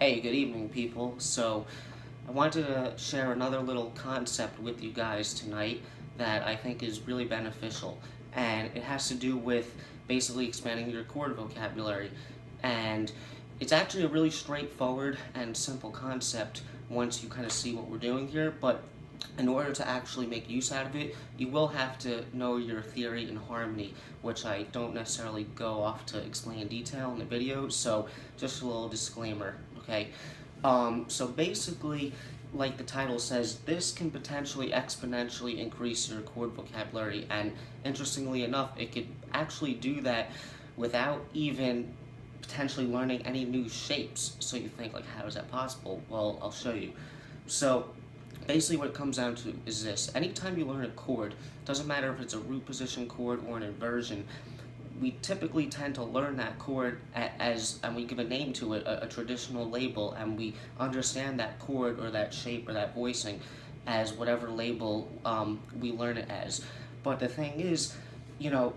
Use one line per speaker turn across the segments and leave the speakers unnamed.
Hey, good evening, people. So, I wanted to share another little concept with you guys tonight that I think is really beneficial, and it has to do with basically expanding your chord vocabulary. And it's actually a really straightforward and simple concept once you kind of see what we're doing here, but in order to actually make use out of it, you will have to know your theory and harmony, which I don't necessarily go off to explain in detail in the video, so just a little disclaimer, okay? So basically, like the title says, this can potentially exponentially increase your chord vocabulary, and interestingly enough, it could actually do that without even potentially learning any new shapes. So you think, like, how is that possible? Well, I'll show you. So basically what it comes down to is this. Anytime you learn a chord, doesn't matter if it's a root position chord or an inversion, we typically tend to learn that chord and we give a name to it, a traditional label, and we understand that chord or that shape or that voicing as whatever label we learn it as. But the thing is, you know,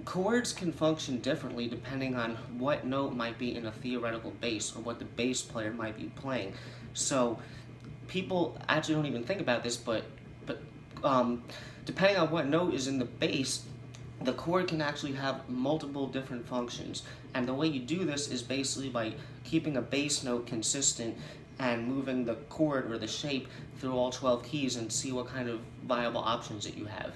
chords can function differently depending on what note might be in a theoretical bass or what the bass player might be playing. So people actually don't even think about this, but depending on what note is in the bass, the chord can actually have multiple different functions. And the way you do this is basically by keeping a bass note consistent and moving the chord or the shape through all 12 keys and see what kind of viable options that you have.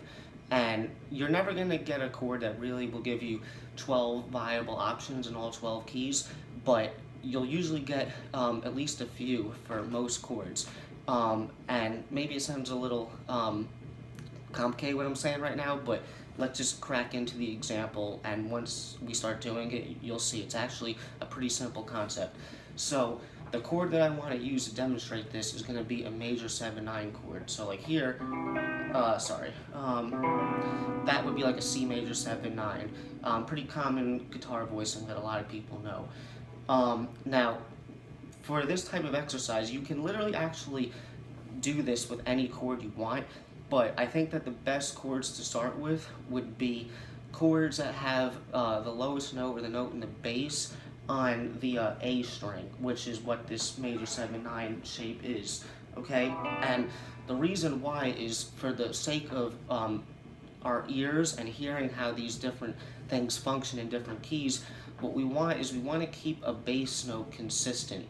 And you're never going to get a chord that really will give you 12 viable options in all 12 keys, but you'll usually get at least a few for most chords. And maybe it sounds a little complicated what I'm saying right now, but let's just crack into the example, and once we start doing it, you'll see it's actually a pretty simple concept. So the chord that I want to use to demonstrate this is going to be a major 7-9 chord. So like here, that would be like a C major 7-9. Pretty common guitar voicing that a lot of people know. Now, for this type of exercise, you can literally actually do this with any chord you want, but I think that the best chords to start with would be chords that have the lowest note or the note in the bass on the A string, which is what this major 7-9 shape is, okay? And the reason why is for the sake of our ears and hearing how these different things function in different keys. What we want is we want to keep a bass note consistent.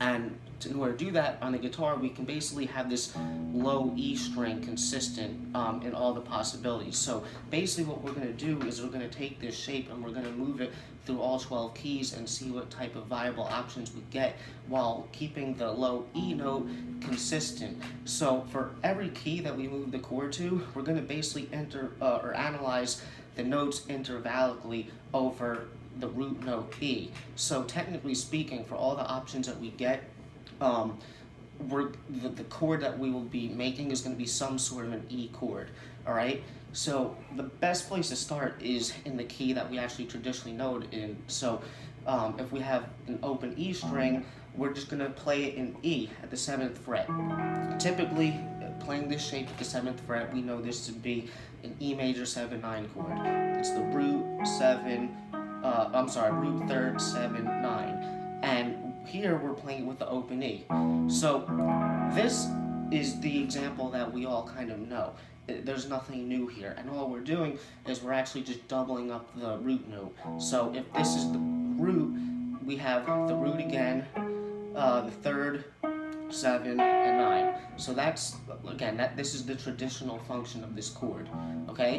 And in order to do that on the guitar, we can basically have this low E string consistent in all the possibilities. So basically what we're going to do is we're going to take this shape and we're going to move it through all 12 keys and see what type of viable options we get while keeping the low E note consistent. So for every key that we move the chord to, we're going to basically analyze the notes intervallically over the root note E. So technically speaking, for all the options that we get, the chord that we will be making is going to be some sort of an E chord, all right? So the best place to start is in the key that we actually traditionally know it in. So if we have an open E string, we're just going to play it in E at the 7th fret. Typically, playing this shape at the 7th fret, we know this to be an E major 7-9 chord. It's the root 3rd 7-9, and here we're playing with the open E. So this is the example that we all kind of know. There's nothing new here, and all we're doing is we're actually just doubling up the root note. So if this is the root, we have the root again, the 3rd, 7, and 9. So that's, again, this is the traditional function of this chord, okay?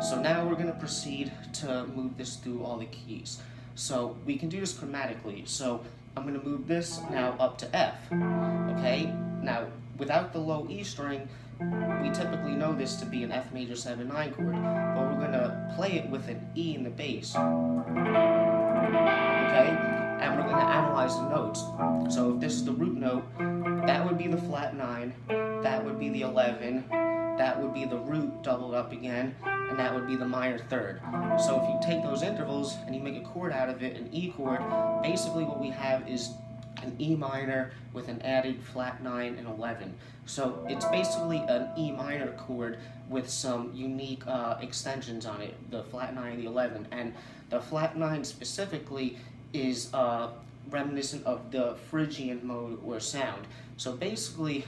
So now we're going to proceed to move this through all the keys. So we can do this chromatically. So I'm going to move this now up to F, okay? Now, without the low E string, we typically know this to be an F major 7-9 chord, but we're going to play it with an E in the bass, okay? And we're going to analyze the notes. So if this is the root note, that would be the flat 9, that would be the 11, that would be the root doubled up again, and that would be the minor 3rd. So if you take those intervals and you make a chord out of it, an E chord, basically what we have is an E minor with an added flat 9 and 11. So it's basically an E minor chord with some unique extensions on it, the flat 9 and the 11. And the flat 9 specifically is reminiscent of the Phrygian mode or sound. So basically,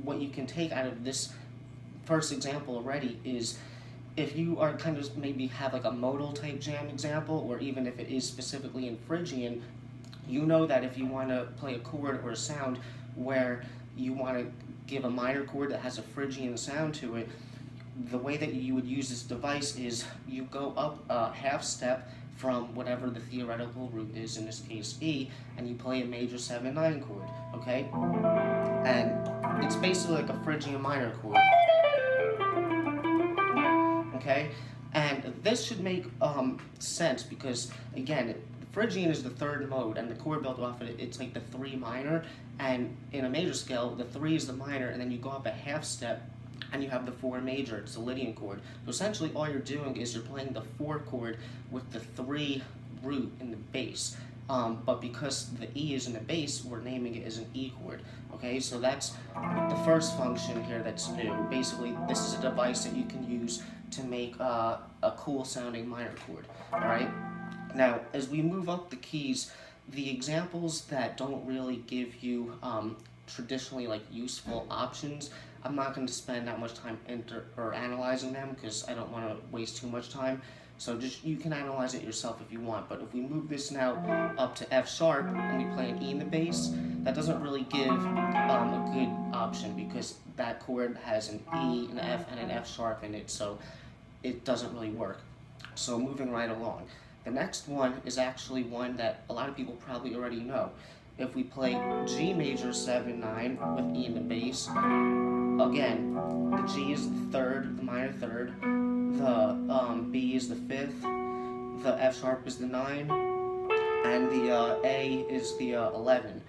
what you can take out of this first example already is if you are kind of maybe have like a modal type jam example, or even if it is specifically in Phrygian, you know that if you want to play a chord or a sound where you want to give a minor chord that has a Phrygian sound to it, the way that you would use this device is you go up a half step from whatever the theoretical root is, in this case E, and you play a major 7/9 chord, okay? And it's basically like a Phrygian minor chord, okay? And this should make sense because, again, Phrygian is the third mode, and the chord built off of it, it's like the 3 minor, and in a major scale, the 3 is the minor, and then you go up a half step, and you have the 4 major, it's the Lydian chord. So essentially all you're doing is you're playing the 4 chord with the 3 root in the bass. But because the E is in the bass, we're naming it as an E chord. Okay, so that's the first function here that's new. Basically, this is a device that you can use to make a cool sounding minor chord. Alright? Now, as we move up the keys, the examples that don't really give you traditionally like useful options, I'm not going to spend that much time analyzing them because I don't want to waste too much time. So just you can analyze it yourself if you want. But if we move this now up to F sharp and we play an E in the bass, that doesn't really give a good option because that chord has an E, an F, and an F sharp in it, so it doesn't really work. So moving right along. The next one is actually one that a lot of people probably already know. If we play G major 7/9 with E in the bass, again, the G is the third, the minor third, the B is the fifth, the F sharp is the 9, and the A is the 11.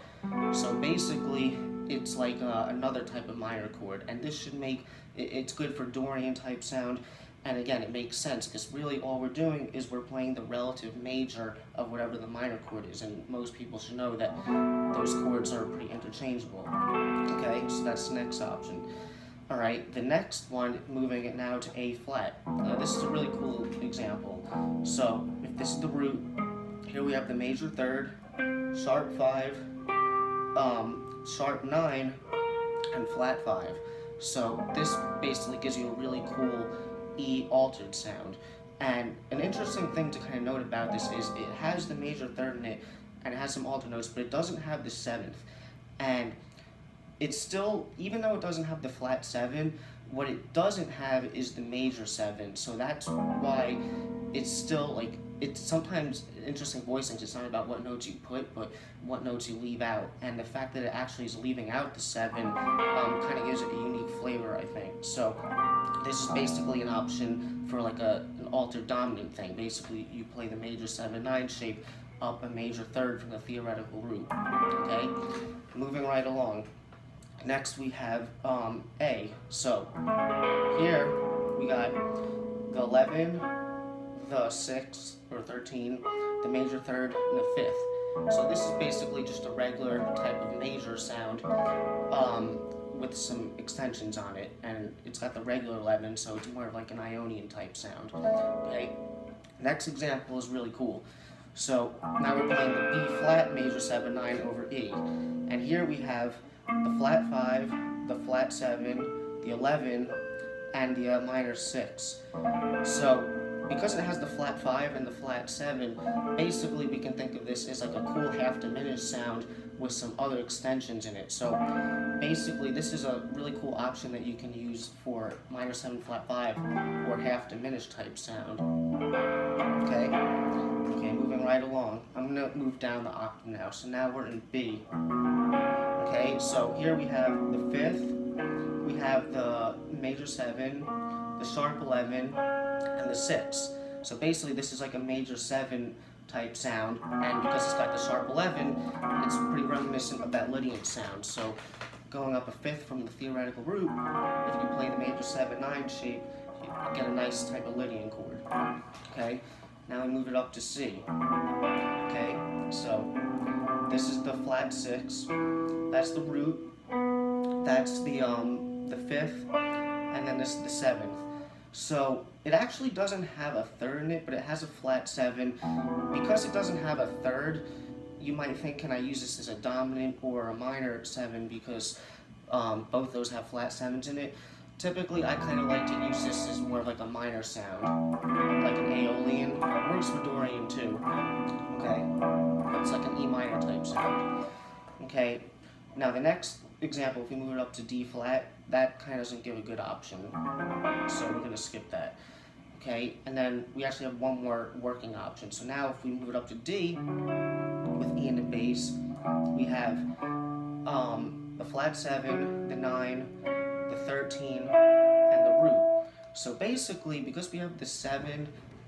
So basically, it's like another type of minor chord, and this should make, it's good for Dorian type sound. And again, it makes sense because really all we're doing is we're playing the relative major of whatever the minor chord is, and most people should know that those chords are pretty interchangeable. Okay, so that's the next option. Alright, the next one, moving it now to A flat. This is a really cool example. So, if this is the root, here we have the major third, sharp 5, sharp 9, and flat 5. So this basically gives you a really cool E altered sound. And an interesting thing to kind of note about this is it has the major third in it, and it has some altered notes, but it doesn't have the 7th. And it's still, even though it doesn't have the flat 7, what it doesn't have is the major 7. So that's why it's still like, it's sometimes interesting voicings. It's not about what notes you put, but what notes you leave out. And the fact that it actually is leaving out the 7 kind of gives it a unique flavor, I think. So this is basically an option for like an altered dominant thing. Basically, you play the major 7/9 shape up a major third from the theoretical root. Okay, moving right along. Next we have A. So here we got the 11, the 6 or 13, the major third, and the 5th. So this is basically just a regular type of major sound with some extensions on it, and it's got the regular 11, so it's more of like an Ionian type sound. Okay. Next example is really cool. So now we're playing the B flat major 7/9 over E, and here we have the flat 5, the flat 7, the 11, and the minor 6. So because it has the flat 5 and the flat 7, basically we can think of this as like a cool half diminished sound with some other extensions in it. So basically this is a really cool option that you can use for minor 7 flat 5 or half diminished type sound. Okay, moving right along. I'm going to move down the octave now. So now we're in B. Okay, so here we have the 5th, we have the major 7, the sharp 11, and the 6. So basically this is like a major 7 type sound, and because it's got the sharp 11, it's pretty reminiscent of that Lydian sound. So going up a 5th from the theoretical root, if you play the major 7/9 shape, you get a nice type of Lydian chord. Okay, now we move it up to C. Okay, so this is the flat 6, that's the root, that's the 5th, and then this is the 7th. So it actually doesn't have a third in it, but it has a flat 7. Because it doesn't have a third, you might think, can I use this as a dominant or a minor 7 because both those have flat 7s in it? Typically, I kind of like to use this as more of like a minor sound, like an Aeolian. It works for Dorian too. Okay, it's like an E minor type sound. Okay, now the next example, if we move it up to D flat, that kind of doesn't give a good option, so we're going to skip that. Okay, and then we actually have one more working option. So now if we move it up to D, with E in the bass, we have the flat 7, the 9, the 13, and the root. So basically, because we have the 7,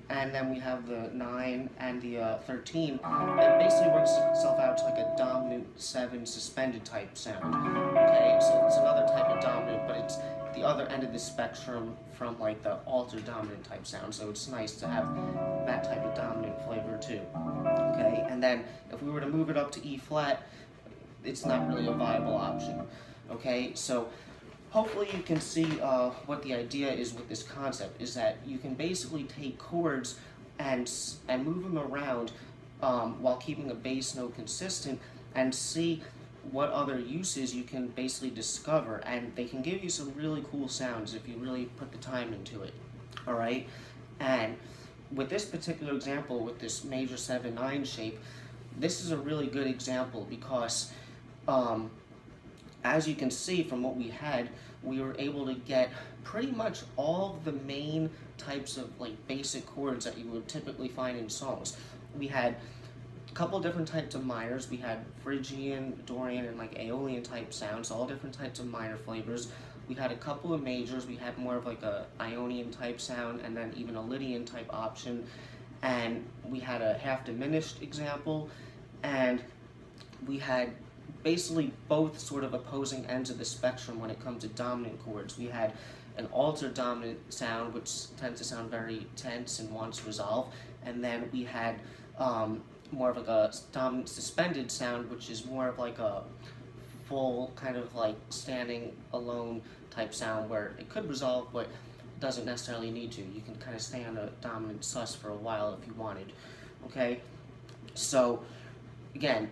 and then we have the 9 and the 13, it basically works itself out to like a dominant 7 suspended type sound. Okay, so it's another type of dominant, but it's the other end of the spectrum from like the altered dominant type sound, so it's nice to have that type of dominant flavor too. Okay, and then if we were to move it up to E flat, it's not really a viable option. Okay, so hopefully you can see what the idea is with this concept, is that you can basically take chords and move them around while keeping a bass note consistent, and see what other uses you can basically discover, and they can give you some really cool sounds if you really put the time into it. Alright, and with this particular example, with this major 7-9 shape, this is a really good example because as you can see from what we had, we were able to get pretty much all the main types of like basic chords that you would typically find in songs. We had a couple different types of minors. We had Phrygian, Dorian, and like Aeolian type sounds, all different types of minor flavors. We had a couple of majors. We had more of like a Ionian type sound, and then even a Lydian type option. And we had a half diminished example, and we had basically both sort of opposing ends of the spectrum when it comes to dominant chords. We had an altered dominant sound, which tends to sound very tense and wants to resolve, and then we had more of like a dominant suspended sound, which is more of like a full kind of like standing alone type sound where it could resolve, but doesn't necessarily need to. You can kind of stay on a dominant sus for a while if you wanted. Okay, so again,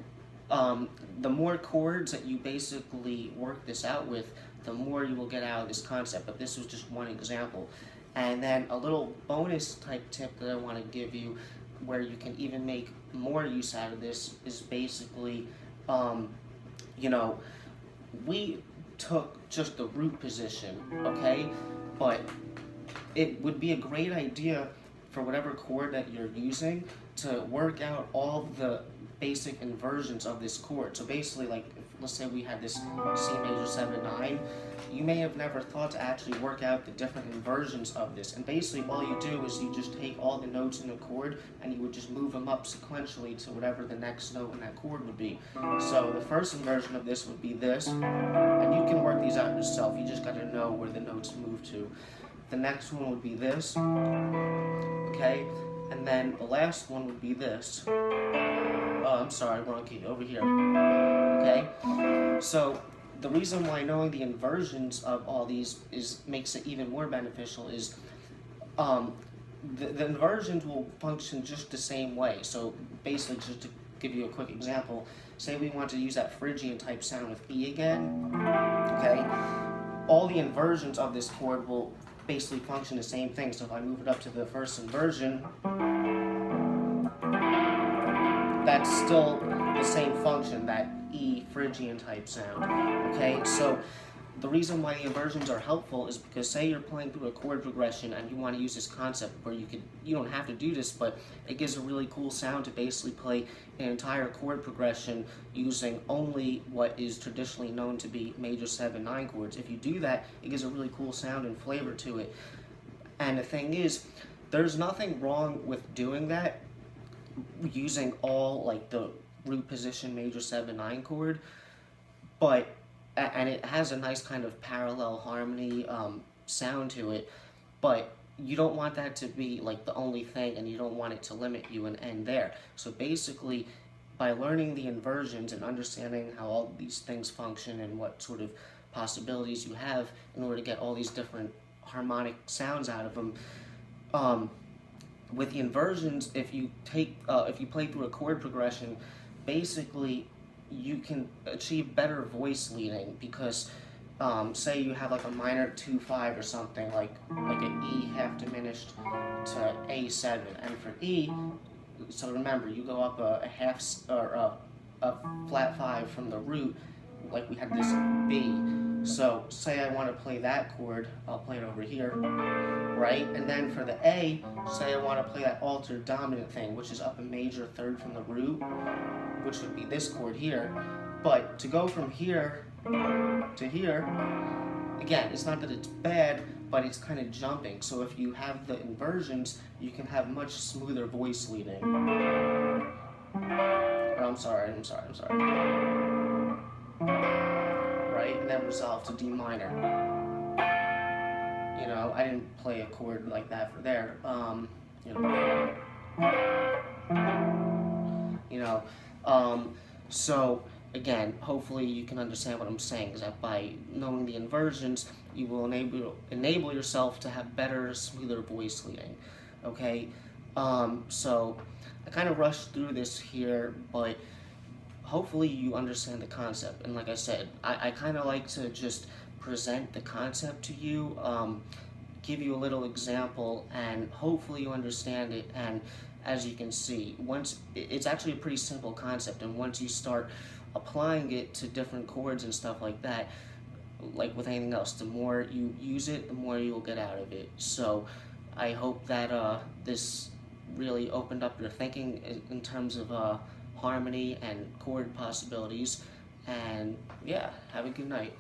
the more chords that you basically work this out with, the more you will get out of this concept, but this was just one example. And then a little bonus type tip that I want to give you, where you can even make more use out of this, is basically, you know, we took just the root position, okay? But it would be a great idea for whatever chord that you're using to work out all the basic inversions of this chord. So basically, like, let's say we had this C major 7-9, you may have never thought to actually work out the different inversions of this. And basically all you do is you just take all the notes in a chord and you would just move them up sequentially to whatever the next note in that chord would be. So the first inversion of this would be this, and you can work these out yourself. You just got to know where the notes move to. The next one would be this, okay? And then the last one would be this. Oh, I'm sorry, wrong key, over here. Okay? So the reason why knowing the inversions of all these makes it even more beneficial is the inversions will function just the same way. So basically, just to give you a quick example, say we want to use that Phrygian type sound with E again, okay? All the inversions of this chord will basically function the same thing. So if I move it up to the first inversion, that's still the same function, that E Phrygian type sound. Okay, so the reason why the inversions are helpful is because, say you're playing through a chord progression and you want to use this concept where you don't have to do this, but it gives a really cool sound to basically play an entire chord progression using only what is traditionally known to be major 7-9 chords. If you do that, it gives a really cool sound and flavor to it. And the thing is, there's nothing wrong with doing that using all like the root position major 7-9 chord, and it has a nice kind of parallel harmony sound to it, but you don't want that to be like the only thing, and you don't want it to limit you and end there. So basically, by learning the inversions and understanding how all these things function and what sort of possibilities you have in order to get all these different harmonic sounds out of them, with the inversions, if you play through a chord progression, basically you can achieve better voice leading because say you have like a minor 2-5 or something like an E half diminished to A7, and for E, so remember you go up a half or a flat 5 from the root, like we had this B. So say I want to play that chord, I'll play it over here, right? And then for the A, say I want to play that altered dominant thing, which is up a major third from the root, which would be this chord here. But to go from here to here, again, it's not that it's bad, but it's kind of jumping. So if you have the inversions, you can have much smoother voice leading. Oh, I'm sorry. Right, and then resolve to D minor. You know, I didn't play a chord like that for there. So again, hopefully you can understand what I'm saying, is that by knowing the inversions, you will enable yourself to have better, smoother voice leading. Okay, so I kind of rushed through this here, but hopefully you understand the concept. And like I said, I kind of like to just present the concept to you, give you a little example, and hopefully you understand it. And as you can see, it's actually a pretty simple concept, and once you start applying it to different chords and stuff like that, like with anything else, the more you use it, the more you'll get out of it. So I hope that this really opened up your thinking in terms of harmony and chord possibilities. And yeah, have a good night.